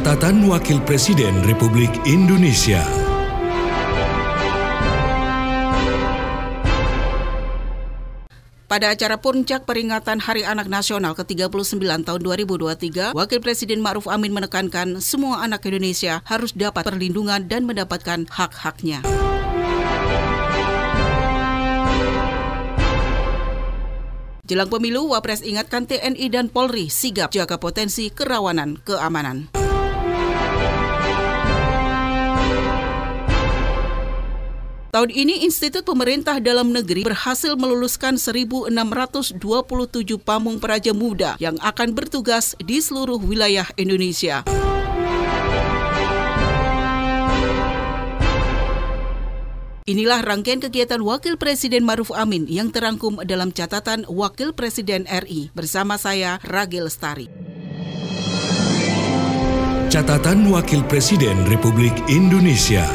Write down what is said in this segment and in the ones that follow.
Catatan Wakil Presiden Republik Indonesia. Pada acara puncak peringatan Hari Anak Nasional ke-39 tahun 2023, Wakil Presiden Ma'ruf Amin menekankan semua anak Indonesia harus dapat perlindungan dan mendapatkan hak-haknya. Jelang pemilu, Wapres ingatkan TNI dan Polri sigap jaga potensi kerawanan keamanan. Tahun ini, Institut Pemerintah Dalam Negeri berhasil meluluskan 1.627 pamung praja muda yang akan bertugas di seluruh wilayah Indonesia. Inilah rangkaian kegiatan Wakil Presiden Ma'ruf Amin yang terangkum dalam catatan Wakil Presiden RI. Bersama saya, Ragil Lestari. Catatan Wakil Presiden Republik Indonesia.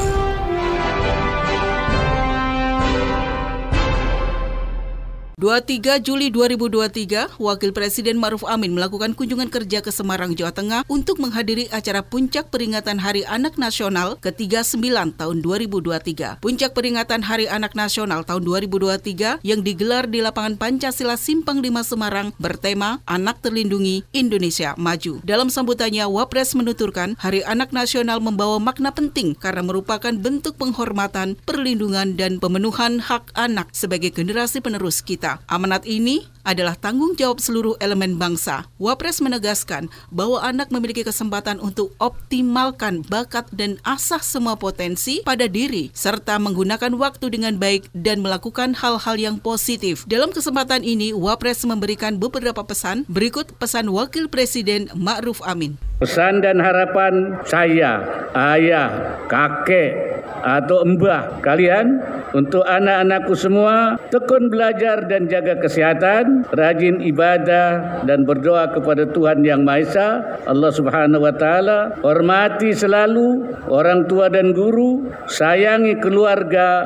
23 Juli 2023, Wakil Presiden Ma'ruf Amin melakukan kunjungan kerja ke Semarang, Jawa Tengah untuk menghadiri acara puncak peringatan Hari Anak Nasional ke-39 tahun 2023. Puncak peringatan Hari Anak Nasional tahun 2023 yang digelar di lapangan Pancasila Simpang 5 Semarang bertema Anak Terlindungi, Indonesia Maju. Dalam sambutannya, Wapres menuturkan Hari Anak Nasional membawa makna penting karena merupakan bentuk penghormatan, perlindungan, dan pemenuhan hak anak sebagai generasi penerus kita. Amanat ini adalah tanggung jawab seluruh elemen bangsa. Wapres menegaskan bahwa anak memiliki kesempatan untuk optimalkan bakat dan asah semua potensi pada diri, serta menggunakan waktu dengan baik dan melakukan hal-hal yang positif. Dalam kesempatan ini, Wapres memberikan beberapa pesan. Berikut pesan Wakil Presiden Ma'ruf Amin. Pesan dan harapan saya, ayah, kakek, atau mbah kalian untuk anak-anakku semua, tekun belajar dan jaga kesehatan, rajin ibadah dan berdoa kepada Tuhan Yang Maha Esa, Allah Subhanahu wa Ta'ala, hormati selalu orang tua dan guru, sayangi keluarga,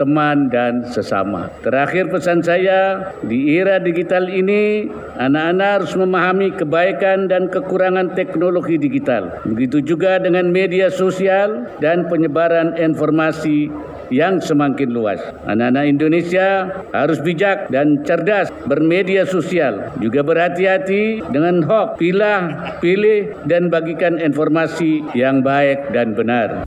teman dan sesama. Terakhir pesan saya, di era digital ini, anak-anak harus memahami kebaikan dan kekurangan teknologi digital. Begitu juga dengan media sosial dan penyebaran informasi yang semakin luas. Anak-anak Indonesia harus bijak dan cerdas bermedia sosial. Juga berhati-hati dengan hoax, pilih, dan bagikan informasi yang baik dan benar.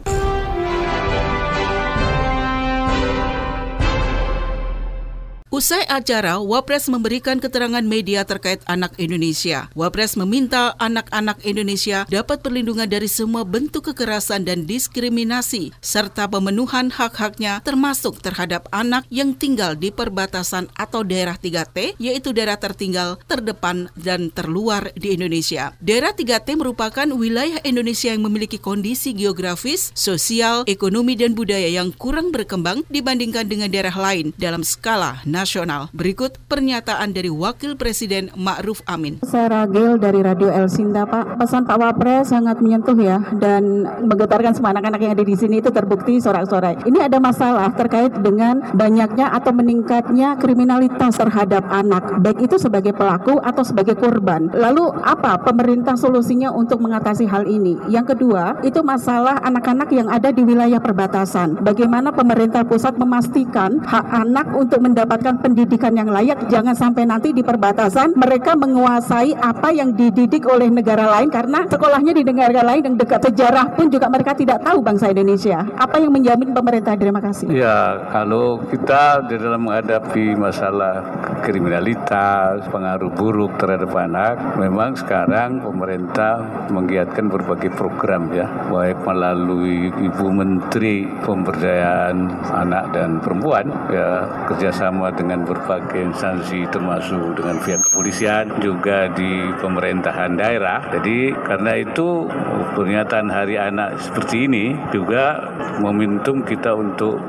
Usai acara, Wapres memberikan keterangan media terkait anak Indonesia. Wapres meminta anak-anak Indonesia dapat perlindungan dari semua bentuk kekerasan dan diskriminasi, serta pemenuhan hak-haknya termasuk terhadap anak yang tinggal di perbatasan atau daerah 3T, yaitu daerah tertinggal, terdepan, dan terluar di Indonesia. Daerah 3T merupakan wilayah Indonesia yang memiliki kondisi geografis, sosial, ekonomi, dan budaya yang kurang berkembang dibandingkan dengan daerah lain dalam skala nasional. Berikut pernyataan dari Wakil Presiden Ma'ruf Amin. Saya Ragil dari Radio El Sinta, Pak. Pesan Pak Wapres sangat menyentuh ya, dan menggetarkan semua anak-anak yang ada di sini. Itu terbukti sorak-sorai. Ini ada masalah terkait dengan banyaknya atau meningkatnya kriminalitas terhadap anak, baik itu sebagai pelaku atau sebagai korban. Lalu apa pemerintah solusinya untuk mengatasi hal ini? Yang kedua, itu masalah anak-anak yang ada di wilayah perbatasan. Bagaimana pemerintah pusat memastikan hak anak untuk mendapatkan pendidikan yang layak, jangan sampai nanti di perbatasan mereka menguasai apa yang dididik oleh negara lain karena sekolahnya di negara lain yang dekat sejarah pun juga mereka tidak tahu bangsa Indonesia. Apa yang menjamin pemerintah? Terima kasih. Ya, kalau kita di dalam menghadapi masalah kriminalitas, pengaruh buruk terhadap anak, memang sekarang pemerintah menggiatkan berbagai program ya, baik melalui Ibu Menteri Pemberdayaan Anak dan Perempuan ya, kerjasama dengan berbagai instansi termasuk dengan pihak kepolisian, juga di pemerintahan daerah. Jadi karena itu peringatan Hari Anak seperti ini juga momentum kita untuk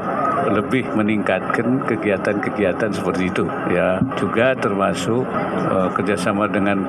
lebih meningkatkan kegiatan-kegiatan seperti itu, ya. Juga termasuk kerjasama dengan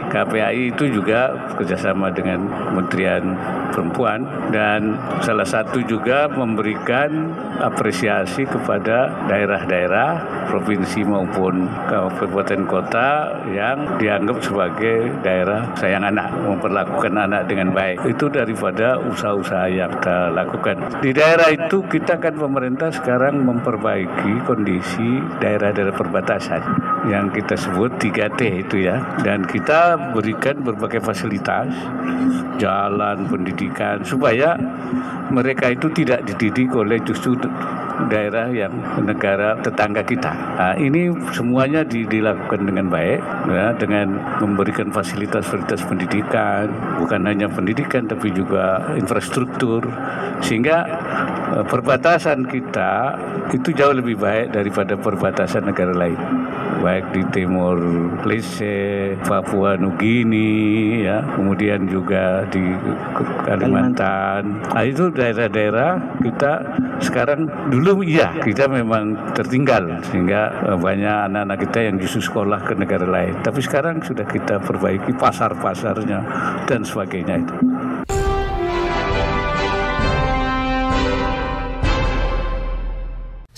KPAI itu juga kerjasama dengan Kementerian Perempuan, dan salah satu juga memberikan apresiasi kepada daerah-daerah, provinsi maupun kabupaten kota yang dianggap sebagai daerah sayang anak, memperlakukan anak dengan baik. Itu daripada usaha-usaha yang kita lakukan. Di daerah itu kita kan pemerintah sekarang memperbaiki kondisi daerah-daerah perbatasan yang kita sebut 3T itu, ya. Dan kita berikan berbagai fasilitas, jalan, pendidikan, supaya mereka itu tidak dididik oleh justru daerah yang negara tetangga kita. Nah, ini semuanya dilakukan dengan baik, ya, dengan memberikan fasilitas-fasilitas pendidikan, bukan hanya pendidikan tapi juga infrastruktur, sehingga perbatasan kita itu jauh lebih baik daripada perbatasan negara lain, baik di Timur Leste, Papua Nugini, ya, kemudian juga di Kalimantan. Nah, itu daerah-daerah kita sekarang, dulu iya kita memang tertinggal sehingga banyak anak-anak kita yang justru sekolah ke negara lain. Tapi sekarang sudah kita perbaiki pasar-pasarnya dan sebagainya itu.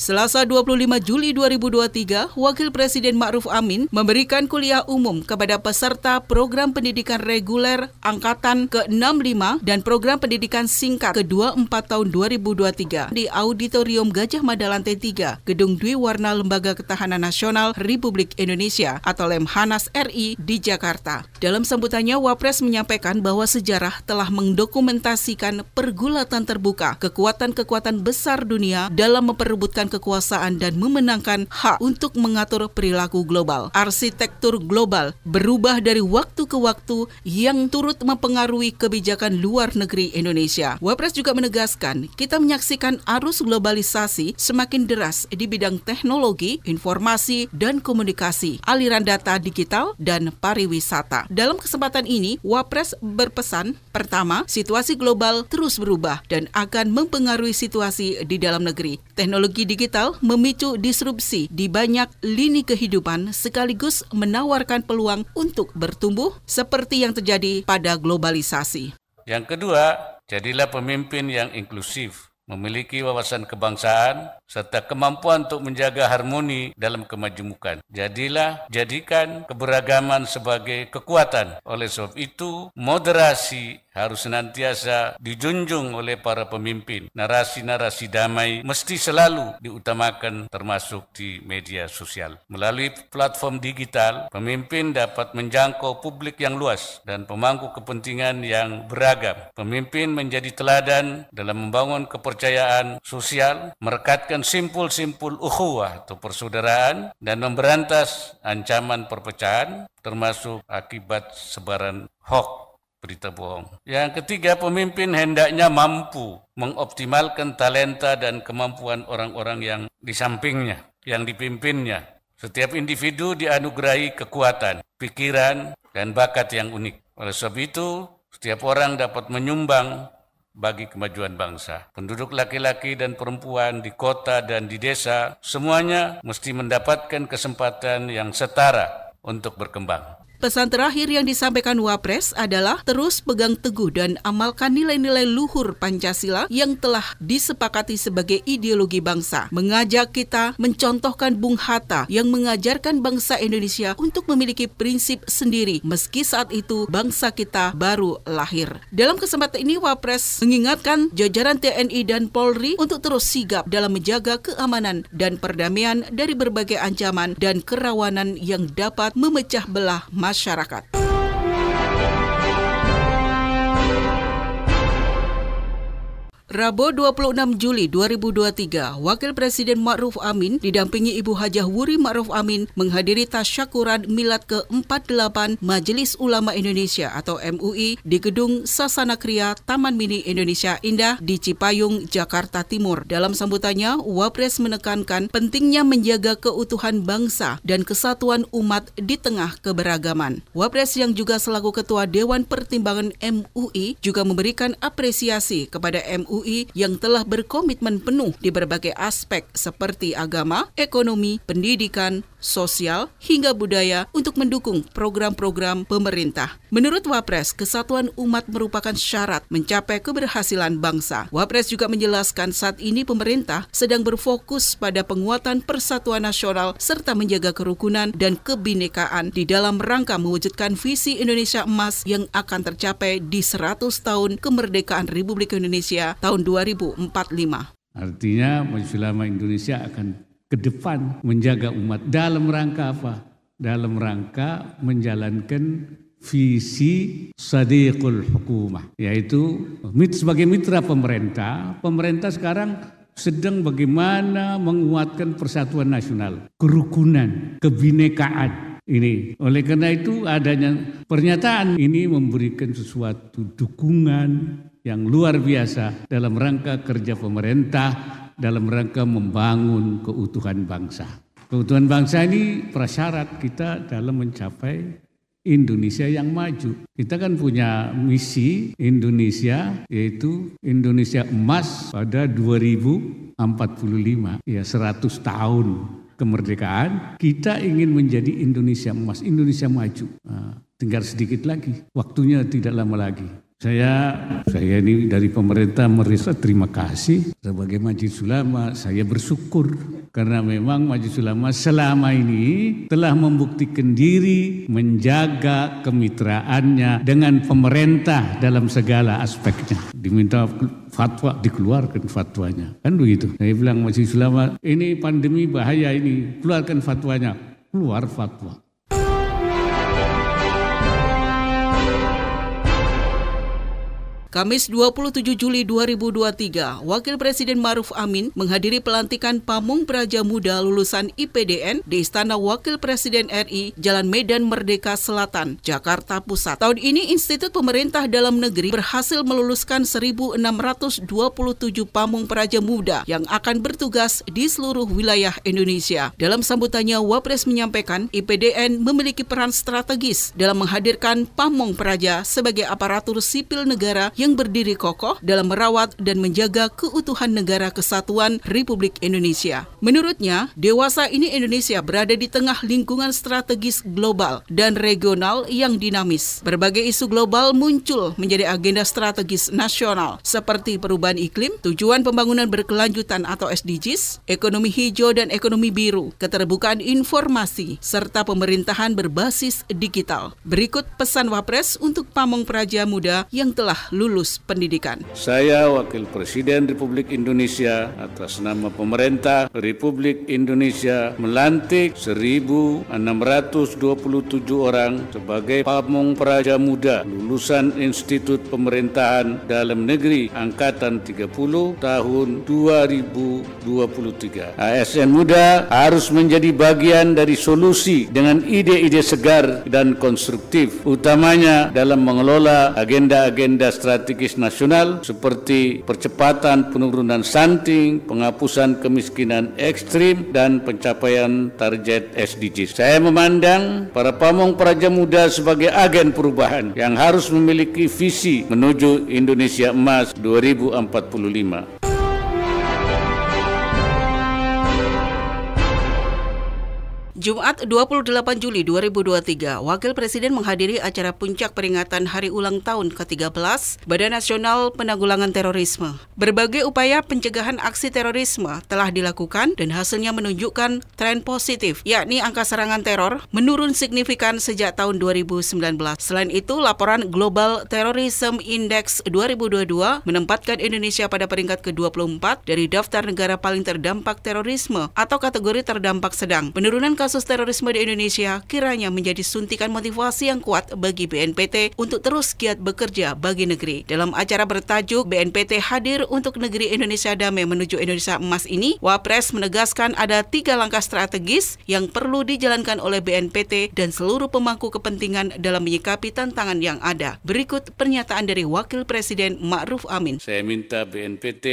Selasa 25 Juli 2023, Wakil Presiden Ma'ruf Amin memberikan kuliah umum kepada peserta program pendidikan reguler Angkatan ke-65 dan program pendidikan singkat ke-24 tahun 2023 di Auditorium Gajah Mada Lantai 3, Gedung Dwi Warna Lembaga Ketahanan Nasional Republik Indonesia atau Lemhanas RI di Jakarta. Dalam sambutannya, Wapres menyampaikan bahwa sejarah telah mendokumentasikan pergulatan terbuka kekuatan-kekuatan besar dunia dalam memperebutkan kekuasaan dan memenangkan hak untuk mengatur perilaku global. Arsitektur global berubah dari waktu ke waktu yang turut mempengaruhi kebijakan luar negeri Indonesia. Wapres juga menegaskan, kita menyaksikan arus globalisasi semakin deras di bidang teknologi, informasi, dan komunikasi, aliran data digital, dan pariwisata. Dalam kesempatan ini, Wapres berpesan, pertama, situasi global terus berubah dan akan mempengaruhi situasi di dalam negeri. Teknologi digital memicu disrupsi di banyak lini kehidupan sekaligus menawarkan peluang untuk bertumbuh seperti yang terjadi pada globalisasi. Yang kedua, jadilah pemimpin yang inklusif, memiliki wawasan kebangsaan, serta kemampuan untuk menjaga harmoni dalam kemajemukan. Jadikan keberagaman sebagai kekuatan. Oleh sebab itu, moderasi harus senantiasa dijunjung oleh para pemimpin. Narasi-narasi damai mesti selalu diutamakan termasuk di media sosial. Melalui platform digital, pemimpin dapat menjangkau publik yang luas dan pemangku kepentingan yang beragam. Pemimpin menjadi teladan dalam membangun kepercayaan sosial, merekatkan simpul-simpul ukhuwah atau persaudaraan, dan memberantas ancaman perpecahan, termasuk akibat sebaran hoax, berita bohong. Yang ketiga, pemimpin hendaknya mampu mengoptimalkan talenta dan kemampuan orang-orang yang di sampingnya, yang dipimpinnya. Setiap individu dianugerahi kekuatan, pikiran, dan bakat yang unik. Oleh sebab itu, setiap orang dapat menyumbang bagi kemajuan bangsa. Penduduk laki-laki dan perempuan di kota dan di desa, semuanya mesti mendapatkan kesempatan yang setara untuk berkembang. Pesan terakhir yang disampaikan Wapres adalah terus pegang teguh dan amalkan nilai-nilai luhur Pancasila yang telah disepakati sebagai ideologi bangsa. Mengajak kita mencontohkan Bung Hatta yang mengajarkan bangsa Indonesia untuk memiliki prinsip sendiri meski saat itu bangsa kita baru lahir. Dalam kesempatan ini, Wapres mengingatkan jajaran TNI dan Polri untuk terus sigap dalam menjaga keamanan dan perdamaian dari berbagai ancaman dan kerawanan yang dapat memecah belah masyarakat. Rabu 26 Juli 2023, Wakil Presiden Ma'ruf Amin didampingi Ibu Hajah Wuri Ma'ruf Amin menghadiri tasyakuran Milad ke-48 Majelis Ulama Indonesia atau MUI di Gedung Sasana Kriya Taman Mini Indonesia Indah di Cipayung, Jakarta Timur. Dalam sambutannya, Wapres menekankan pentingnya menjaga keutuhan bangsa dan kesatuan umat di tengah keberagaman. Wapres yang juga selaku Ketua Dewan Pertimbangan MUI juga memberikan apresiasi kepada MUI UI yang telah berkomitmen penuh di berbagai aspek seperti agama, ekonomi, pendidikan, sosial, hingga budaya untuk mendukung program-program pemerintah. Menurut Wapres, kesatuan umat merupakan syarat mencapai keberhasilan bangsa. Wapres juga menjelaskan saat ini pemerintah sedang berfokus pada penguatan persatuan nasional serta menjaga kerukunan dan kebinekaan di dalam rangka mewujudkan visi Indonesia Emas yang akan tercapai di 100 tahun kemerdekaan Republik Indonesia tahun 2045. Artinya Majelis Ulama Indonesia akan ke depan menjaga umat dalam rangka apa? Dalam rangka menjalankan visi Sadiqul Hukumah, yaitu sebagai mitra pemerintah. Pemerintah sekarang sedang bagaimana menguatkan persatuan nasional, kerukunan, kebinekaan ini. Oleh karena itu adanya pernyataan ini memberikan sesuatu dukungan yang luar biasa dalam rangka kerja pemerintah dalam rangka membangun keutuhan bangsa. Keutuhan bangsa ini prasyarat kita dalam mencapai Indonesia yang maju. Kita kan punya misi Indonesia, yaitu Indonesia Emas pada 2045. Ya, 100 tahun kemerdekaan, kita ingin menjadi Indonesia Emas, Indonesia maju. Tinggal sedikit lagi, waktunya tidak lama lagi. Saya ini dari pemerintah merasa terima kasih. Sebagai Majelis Ulama, saya bersyukur karena memang Majelis Ulama selama ini telah membuktikan diri menjaga kemitraannya dengan pemerintah dalam segala aspeknya. Diminta fatwa, dikeluarkan fatwanya. Kan begitu. Saya bilang Majelis Ulama, ini pandemi bahaya ini, keluarkan fatwanya. Keluar fatwa. Kamis 27 Juli 2023, Wakil Presiden Maruf Amin menghadiri pelantikan Pamong Praja Muda lulusan IPDN di Istana Wakil Presiden RI, Jalan Medan Merdeka Selatan, Jakarta Pusat. Tahun ini Institut Pemerintah Dalam Negeri berhasil meluluskan 1.627 Pamong Praja Muda yang akan bertugas di seluruh wilayah Indonesia. Dalam sambutannya, Wapres menyampaikan IPDN memiliki peran strategis dalam menghadirkan Pamong Praja sebagai aparatur sipil negara yang berdiri kokoh dalam merawat dan menjaga keutuhan negara kesatuan Republik Indonesia. Menurutnya, dewasa ini Indonesia berada di tengah lingkungan strategis global dan regional yang dinamis. Berbagai isu global muncul menjadi agenda strategis nasional seperti perubahan iklim, tujuan pembangunan berkelanjutan atau SDGs, ekonomi hijau dan ekonomi biru, keterbukaan informasi, serta pemerintahan berbasis digital. Berikut pesan Wapres untuk Pamong Praja Muda yang telah lulus pendidikan. Saya Wakil Presiden Republik Indonesia atas nama pemerintah Republik Indonesia melantik 1.627 orang sebagai Pamong Praja Muda lulusan Institut Pemerintahan Dalam Negeri Angkatan 30 tahun 2023. ASN Muda harus menjadi bagian dari solusi dengan ide-ide segar dan konstruktif, utamanya dalam mengelola agenda-agenda strategis nasional seperti percepatan penurunan stunting, penghapusan kemiskinan ekstrim, dan pencapaian target SDGs. Saya memandang para Pamong Praja Muda sebagai agen perubahan yang harus memiliki visi menuju Indonesia Emas 2045. Jumat 28 Juli 2023, Wakil Presiden menghadiri acara puncak peringatan Hari Ulang Tahun ke-13 Badan Nasional Penanggulangan Terorisme. Berbagai upaya pencegahan aksi terorisme telah dilakukan dan hasilnya menunjukkan tren positif, yakni angka serangan teror menurun signifikan sejak tahun 2019. Selain itu, laporan Global Terrorism Index 2022 menempatkan Indonesia pada peringkat ke-24 dari daftar negara paling terdampak terorisme atau kategori terdampak sedang. Penurunan kasus terorisme di Indonesia kiranya menjadi suntikan motivasi yang kuat bagi BNPT untuk terus giat bekerja bagi negeri. Dalam acara bertajuk BNPT Hadir untuk Negeri Indonesia Damai Menuju Indonesia Emas ini, Wapres menegaskan ada 3 langkah strategis yang perlu dijalankan oleh BNPT dan seluruh pemangku kepentingan dalam menyikapi tantangan yang ada. Berikut pernyataan dari Wakil Presiden Ma'ruf Amin. Saya minta BNPT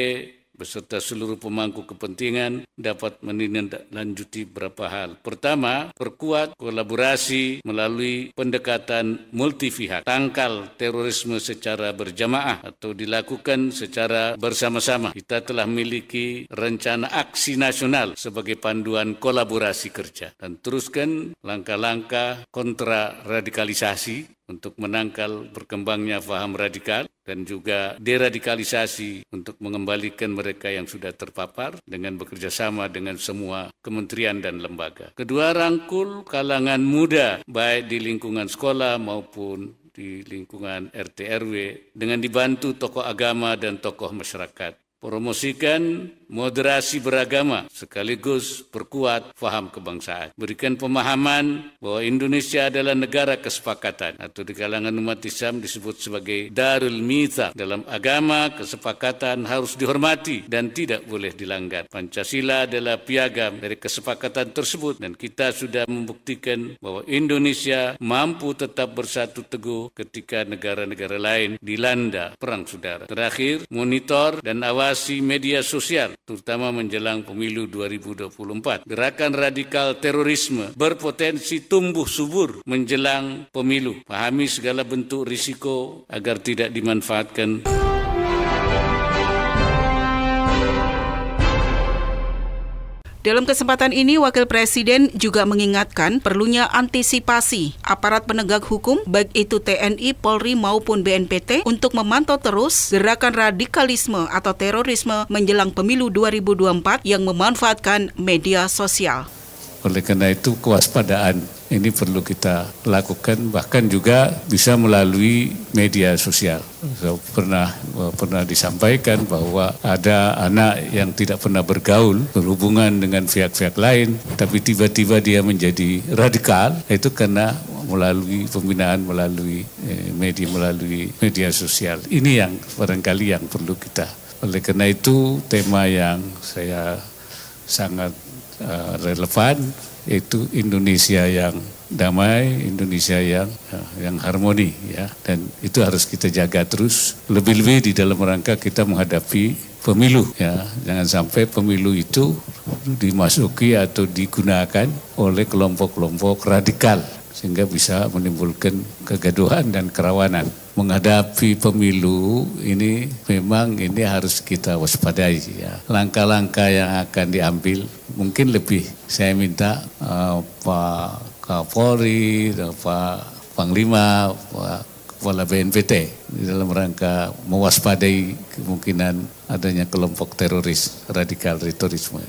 beserta seluruh pemangku kepentingan dapat menindaklanjuti beberapa hal. Pertama, perkuat kolaborasi melalui pendekatan multi-pihak. Tangkal terorisme secara berjamaah atau dilakukan secara bersama-sama. Kita telah memiliki rencana aksi nasional sebagai panduan kolaborasi kerja dan teruskan langkah-langkah kontra radikalisasi untuk menangkal berkembangnya paham radikal dan juga deradikalisasi untuk mengembalikan mereka yang sudah terpapar dengan bekerja sama dengan semua kementerian dan lembaga. Kedua, rangkul kalangan muda baik di lingkungan sekolah maupun di lingkungan RT RW dengan dibantu tokoh agama dan tokoh masyarakat. Promosikan moderasi beragama sekaligus perkuat faham kebangsaan. Berikan pemahaman bahwa Indonesia adalah negara kesepakatan atau di kalangan umat Islam disebut sebagai Darul Mitsaq. Dalam agama, kesepakatan harus dihormati dan tidak boleh dilanggar. Pancasila adalah piagam dari kesepakatan tersebut dan kita sudah membuktikan bahwa Indonesia mampu tetap bersatu teguh ketika negara-negara lain dilanda perang saudara. Terakhir, monitor dan awasi media sosial terutama menjelang pemilu 2024. Gerakan radikal terorisme berpotensi tumbuh subur menjelang pemilu. Pahami segala bentuk risiko agar tidak dimanfaatkan. Dalam kesempatan ini, Wakil Presiden juga mengingatkan perlunya antisipasi aparat penegak hukum, baik itu TNI, Polri maupun BNPT, untuk memantau terus gerakan radikalisme atau terorisme menjelang pemilu 2024 yang memanfaatkan media sosial. Oleh karena itu kewaspadaan ini perlu kita lakukan, bahkan juga bisa melalui media sosial. Pernah disampaikan bahwa ada anak yang tidak pernah bergaul, berhubungan dengan pihak-pihak lain, tapi tiba-tiba dia menjadi radikal, itu karena melalui pembinaan melalui media sosial. Ini yang barangkali yang perlu kita. Oleh karena itu tema yang saya sangat relevan itu Indonesia yang damai, Indonesia yang harmoni, ya, dan itu harus kita jaga terus, lebih-lebih di dalam rangka kita menghadapi pemilu, ya. Jangan sampai pemilu itu dimasuki atau digunakan oleh kelompok-kelompok radikal sehingga bisa menimbulkan kegaduhan dan kerawanan. Menghadapi pemilu ini memang ini harus kita waspadai, ya. Langkah-langkah yang akan diambil mungkin lebih saya minta Pak Kapolri, Pak Panglima, Pak Kepala BNPT di dalam rangka mewaspadai kemungkinan adanya kelompok teroris radikal terorisme.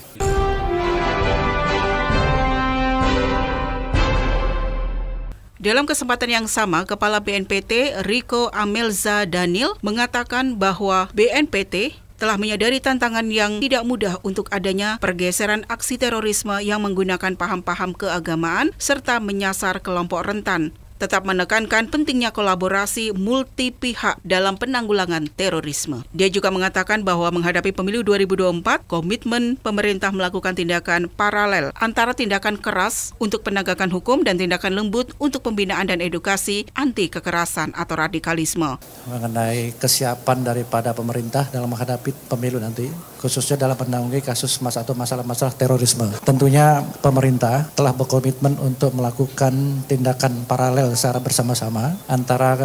Dalam kesempatan yang sama, Kepala BNPT Riko Amelza Daniel mengatakan bahwa BNPT telah menyadari tantangan yang tidak mudah untuk adanya pergeseran aksi terorisme yang menggunakan paham-paham keagamaan serta menyasar kelompok rentan. Tetap menekankan pentingnya kolaborasi multi-pihak dalam penanggulangan terorisme. Dia juga mengatakan bahwa menghadapi pemilu 2024, komitmen pemerintah melakukan tindakan paralel antara tindakan keras untuk penegakan hukum dan tindakan lembut untuk pembinaan dan edukasi anti kekerasan atau radikalisme. Mengenai kesiapan daripada pemerintah dalam menghadapi pemilu nanti, khususnya dalam menangani kasus atau masalah-masalah terorisme. Tentunya pemerintah telah berkomitmen untuk melakukan tindakan paralel secara bersama-sama antara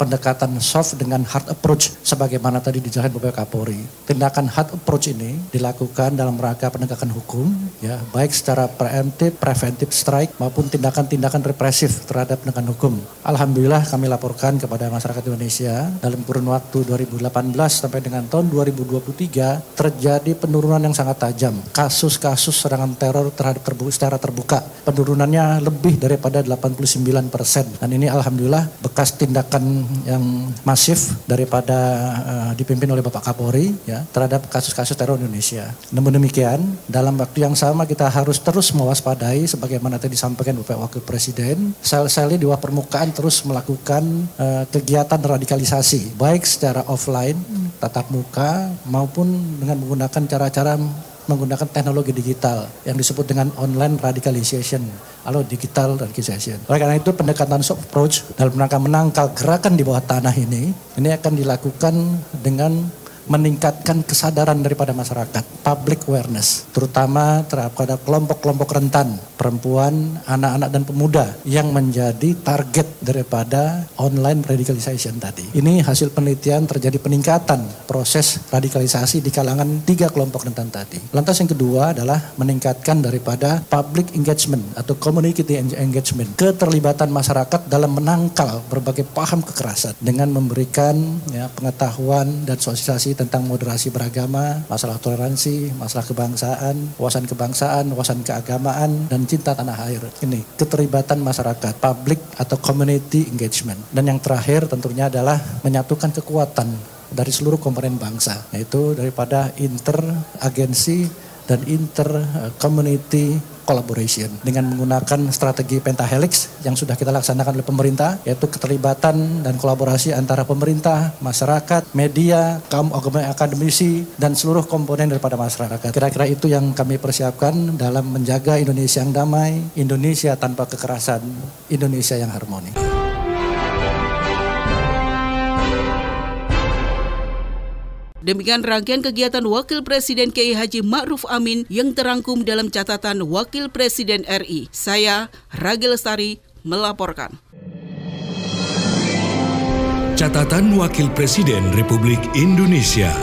pendekatan soft dengan hard approach sebagaimana tadi dijelaskan Bapak Kapolri. Tindakan hard approach ini dilakukan dalam rangka penegakan hukum, ya, baik secara preventive strike maupun tindakan-tindakan represif terhadap penegakan hukum. Alhamdulillah kami laporkan kepada masyarakat Indonesia dalam kurun waktu 2018 sampai dengan tahun 2023 terjadi penurunan yang sangat tajam. Kasus-kasus serangan teror secara terbuka penurunannya lebih daripada 89%. Dan ini alhamdulillah bekas tindakan yang masif daripada dipimpin oleh Bapak Kapolri, ya, terhadap kasus-kasus teror Indonesia. Namun demikian, dalam waktu yang sama kita harus terus mewaspadai sebagaimana tadi disampaikan Bapak Wakil Presiden, sel-sel di bawah permukaan terus melakukan kegiatan radikalisasi, baik secara offline, tatap muka, maupun dengan menggunakan cara-cara menggunakan teknologi digital yang disebut dengan online radicalization atau digital radicalization. Oleh karena itu pendekatan soft approach dalam rangka menangkal gerakan di bawah tanah ini akan dilakukan dengan meningkatkan kesadaran daripada masyarakat, public awareness, terutama terhadap kelompok-kelompok rentan, perempuan, anak-anak dan pemuda yang menjadi target daripada online radicalization tadi. Ini hasil penelitian terjadi peningkatan proses radikalisasi di kalangan 3 kelompok rentan tadi. Lantas yang kedua adalah meningkatkan daripada public engagement atau community engagement, keterlibatan masyarakat dalam menangkal berbagai paham kekerasan dengan memberikan pengetahuan dan sosialisasi tentang moderasi beragama, masalah toleransi, masalah kebangsaan, wawasan keagamaan, dan cinta tanah air. Ini keterlibatan masyarakat, public atau community engagement. Dan yang terakhir tentunya adalah menyatukan kekuatan dari seluruh komponen bangsa, yaitu daripada interagensi dan inter-community collaboration dengan menggunakan strategi pentahelix yang sudah kita laksanakan oleh pemerintah, yaitu keterlibatan dan kolaborasi antara pemerintah, masyarakat, media, kaum akademisi, dan seluruh komponen daripada masyarakat. Kira-kira itu yang kami persiapkan dalam menjaga Indonesia yang damai, Indonesia tanpa kekerasan, Indonesia yang harmoni. Demikian rangkaian kegiatan Wakil Presiden Kiai Haji Ma'ruf Amin yang terangkum dalam catatan Wakil Presiden RI. Saya, Ragi Lestari, melaporkan. Catatan Wakil Presiden Republik Indonesia.